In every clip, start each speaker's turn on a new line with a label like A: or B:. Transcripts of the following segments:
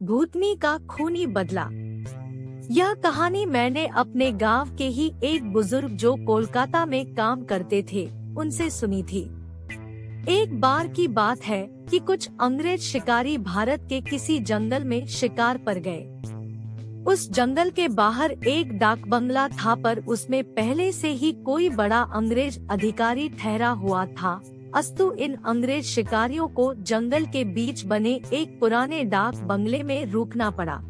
A: भूतनी का खूनी बदला। यह कहानी मैंने अपने गांव के ही एक बुजुर्ग जो कोलकाता में काम करते थे उनसे सुनी थी। एक बार की बात है कि कुछ अंग्रेज शिकारी भारत के किसी जंगल में शिकार पर गए। उस जंगल के बाहर एक डाक बंगला था, पर उसमें पहले से ही कोई बड़ा अंग्रेज अधिकारी ठहरा हुआ था। अस्तु इन अंग्रेज शिकारियों को जंगल के बीच बने एक पुराने डाक बंगले में रुकना पड़ा।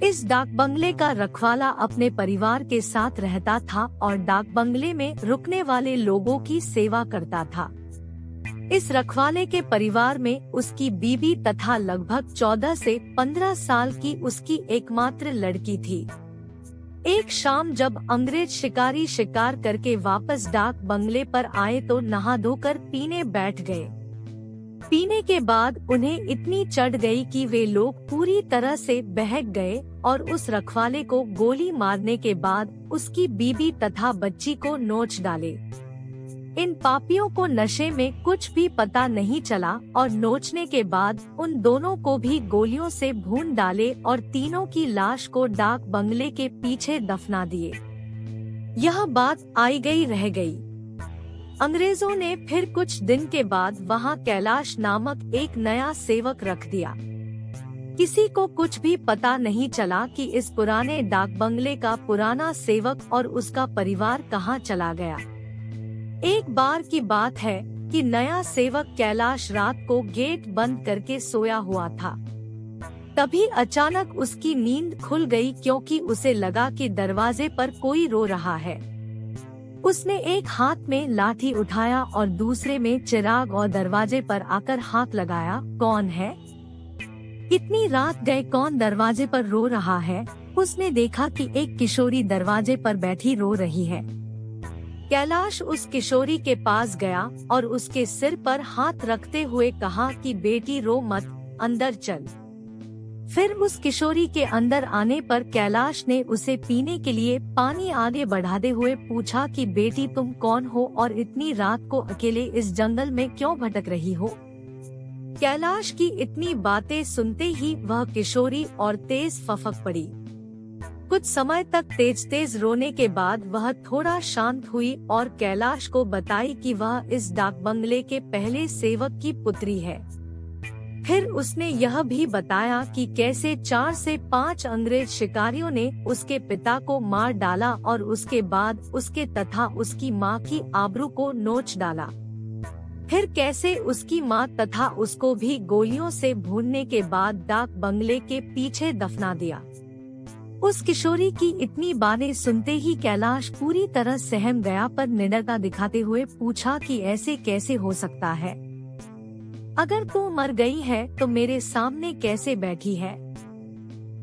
A: इस डाक बंगले का रखवाला अपने परिवार के साथ रहता था और डाक बंगले में रुकने वाले लोगों की सेवा करता था। इस रखवाले के परिवार में उसकी बीवी तथा लगभग 14 से 15 साल की उसकी एकमात्र लड़की थी। एक शाम जब अंग्रेज शिकारी शिकार करके वापस डाक बंगले पर आए तो नहा धोकर पीने बैठ गए। पीने के बाद उन्हें इतनी चढ़ गई कि वे लोग पूरी तरह से बहक गए और उस रखवाले को गोली मारने के बाद उसकी बीवी तथा बच्ची को नोच डाले। इन पापियों को नशे में कुछ भी पता नहीं चला और नोचने के बाद उन दोनों को भी गोलियों से भून डाले और तीनों की लाश को डाक बंगले के पीछे दफना दिए। यह बात आई गई रह गई। अंग्रेजों ने फिर कुछ दिन के बाद वहां कैलाश नामक एक नया सेवक रख दिया। किसी को कुछ भी पता नहीं चला कि इस पुराने डाक बंगले का पुराना सेवक और उसका परिवार कहां चला गया। एक बार की बात है कि नया सेवक कैलाश रात को गेट बंद करके सोया हुआ था। तभी अचानक उसकी नींद खुल गई, क्योंकि उसे लगा कि दरवाजे पर कोई रो रहा है। उसने एक हाथ में लाठी उठाया और दूसरे में चिराग और दरवाजे पर आकर हाथ लगाया। कौन है? इतनी रात गए कौन दरवाजे पर रो रहा है? उसने देखा कि एक किशोरी दरवाजे पर बैठी रो रही है। कैलाश उस किशोरी के पास गया और उसके सिर पर हाथ रखते हुए कहा कि बेटी रो मत, अंदर चल। फिर उस किशोरी के अंदर आने पर कैलाश ने उसे पीने के लिए पानी आगे बढ़ाते हुए पूछा कि बेटी तुम कौन हो और इतनी रात को अकेले इस जंगल में क्यों भटक रही हो? कैलाश की इतनी बातें सुनते ही वह किशोरी और तेज फफक पड़ी। कुछ समय तक तेज तेज रोने के बाद वह थोड़ा शांत हुई और कैलाश को बताई कि वह इस डाक बंगले के पहले सेवक की पुत्री है। फिर उसने यह भी बताया कि कैसे 4 से 5 अंग्रेज शिकारियों ने उसके पिता को मार डाला और उसके बाद उसके तथा उसकी मां की आबरू को नोच डाला। फिर कैसे उसकी मां तथा उसको भी गोलियों से भूनने के बाद डाक बंगले के पीछे दफना दिया। उस किशोरी की इतनी बातें सुनते ही कैलाश पूरी तरह सहम गया, पर निडरता दिखाते हुए पूछा कि ऐसे कैसे हो सकता है? अगर तू मर गई है तो मेरे सामने कैसे बैठी है?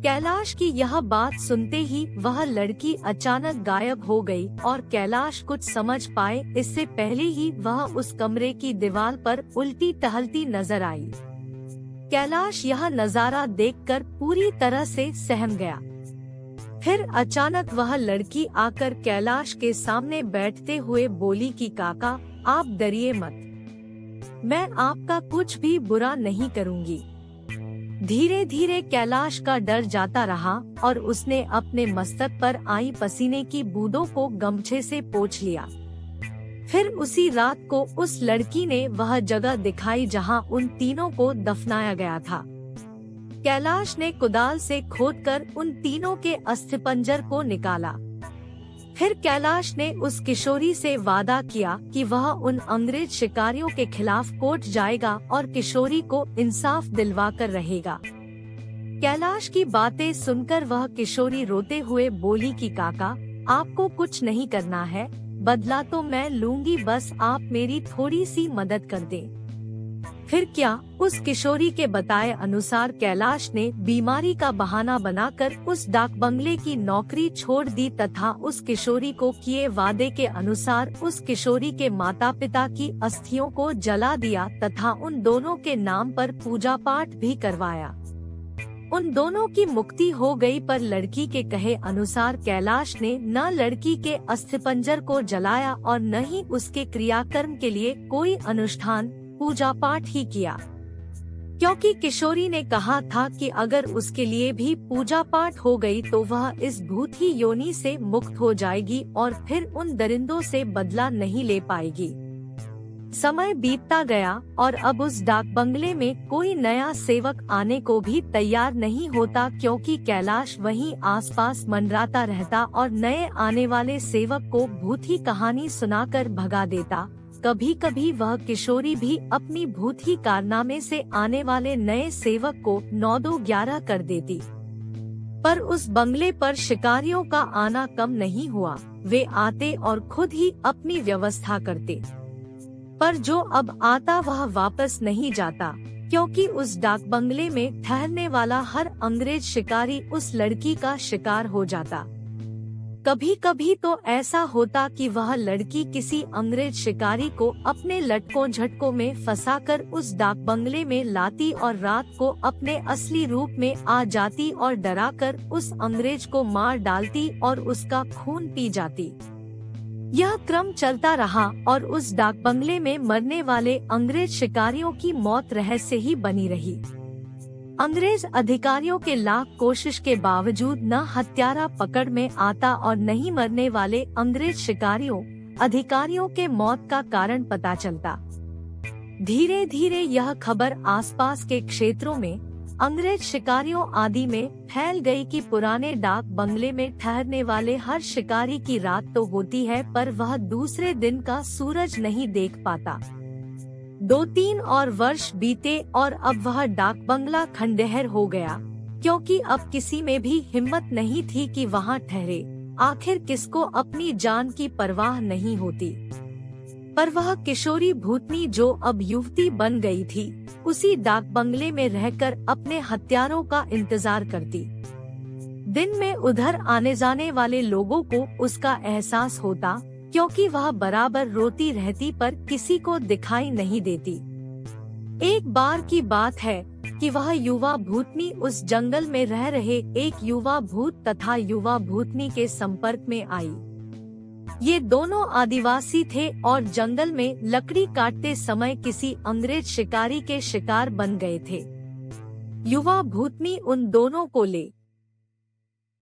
A: कैलाश की यह बात सुनते ही वह लड़की अचानक गायब हो गई और कैलाश कुछ समझ पाए इससे पहले ही वह उस कमरे की दीवार पर उल्टी टहलती नजर आई। कैलाश यह नजारा देखकर पूरी तरह से सहम गया। फिर अचानक वह लड़की आकर कैलाश के सामने बैठते हुए बोली कि काका आप डरिए मत, मैं आपका कुछ भी बुरा नहीं करूंगी। धीरे धीरे कैलाश का डर जाता रहा और उसने अपने मस्तक पर आई पसीने की बूंदों को गमछे से पोंछ लिया। फिर उसी रात को उस लड़की ने वह जगह दिखाई जहां उन तीनों को दफनाया गया था। कैलाश ने कुदाल से खोदकर उन तीनों के अस्थिपंजर को निकाला। फिर कैलाश ने उस किशोरी से वादा किया कि वह उन अंग्रेज शिकारियों के खिलाफ कोर्ट जाएगा और किशोरी को इंसाफ दिलवाकर रहेगा। कैलाश की बातें सुनकर वह किशोरी रोते हुए बोली कि काका आपको कुछ नहीं करना है, बदला तो मैं लूंगी, बस आप मेरी थोड़ी सी मदद कर दें। फिर क्या? उस किशोरी के बताए अनुसार कैलाश ने बीमारी का बहाना बनाकर उस डाक बंगले की नौकरी छोड़ दी तथा उस किशोरी को किए वादे के अनुसार उस किशोरी के माता पिता की अस्थियों को जला दिया तथा उन दोनों के नाम पर पूजा पाठ भी करवाया। उन दोनों की मुक्ति हो गई, पर लड़की के कहे अनुसार कैलाश ने न लड़की के अस्थिपंजर को जलाया और न ही उसके क्रियाकर्म के लिए कोई अनुष्ठान पूजा पाठ ही किया। क्योंकि किशोरी ने कहा था कि अगर उसके लिए भी पूजा पाठ हो गई तो वह इस भूत ही योनि से मुक्त हो जाएगी और फिर उन दरिंदों से बदला नहीं ले पाएगी। समय बीतता गया और अब उस डाक बंगले में कोई नया सेवक आने को भी तैयार नहीं होता, क्योंकि कैलाश वहीं आसपास मंडराता रहता और नए आने वाले सेवक को भूत ही कहानी सुनाकर भगा देता। कभी कभी वह किशोरी भी अपनी भूत ही कारनामे से आने वाले नए सेवक को 9-2-11 कर देती। पर उस बंगले पर शिकारियों का आना कम नहीं हुआ। वे आते और खुद ही अपनी व्यवस्था करते, पर जो अब आता वह वापस नहीं जाता, क्योंकि उस डाक बंगले में ठहरने वाला हर अंग्रेज शिकारी उस लड़की का शिकार हो जाता। कभी कभी तो ऐसा होता कि वह लड़की किसी अंग्रेज शिकारी को अपने लटकों झटकों में फंसाकर उस डाक बंगले में लाती और रात को अपने असली रूप में आ जाती और डराकर उस अंग्रेज को मार डालती और उसका खून पी जाती। यह क्रम चलता रहा और उस डाक बंगले में मरने वाले अंग्रेज शिकारियों की मौत रहस्य ही बनी रही। अंग्रेज अधिकारियों के लाख कोशिश के बावजूद न हत्यारा पकड़ में आता और नहीं मरने वाले अंग्रेज शिकारियों अधिकारियों के मौत का कारण पता चलता। धीरे धीरे यह खबर आसपास के क्षेत्रों में अंग्रेज शिकारियों आदि में फैल गई कि पुराने डाक बंगले में ठहरने वाले हर शिकारी की रात तो होती है, पर वह दूसरे दिन का सूरज नहीं देख पाता। 2-3 और वर्ष बीते और अब वह डाक बंगला खंडहर हो गया, क्योंकि अब किसी में भी हिम्मत नहीं थी कि वहाँ ठहरे। आखिर किसको अपनी जान की परवाह नहीं होती। पर वह किशोरी भूतनी जो अब युवती बन गई थी, उसी डाक बंगले में रहकर अपने हत्यारों का इंतजार करती। दिन में उधर आने जाने वाले लोगों को उसका एहसास होता, क्योंकि वह बराबर रोती रहती पर किसी को दिखाई नहीं देती। एक बार की बात है कि वह युवा भूतनी उस जंगल में रह रहे एक युवा भूत तथा युवा भूतनी के संपर्क में आई। ये दोनों आदिवासी थे और जंगल में लकड़ी काटते समय किसी अंग्रेज शिकारी के शिकार बन गए थे। युवा भूतनी उन दोनों को ले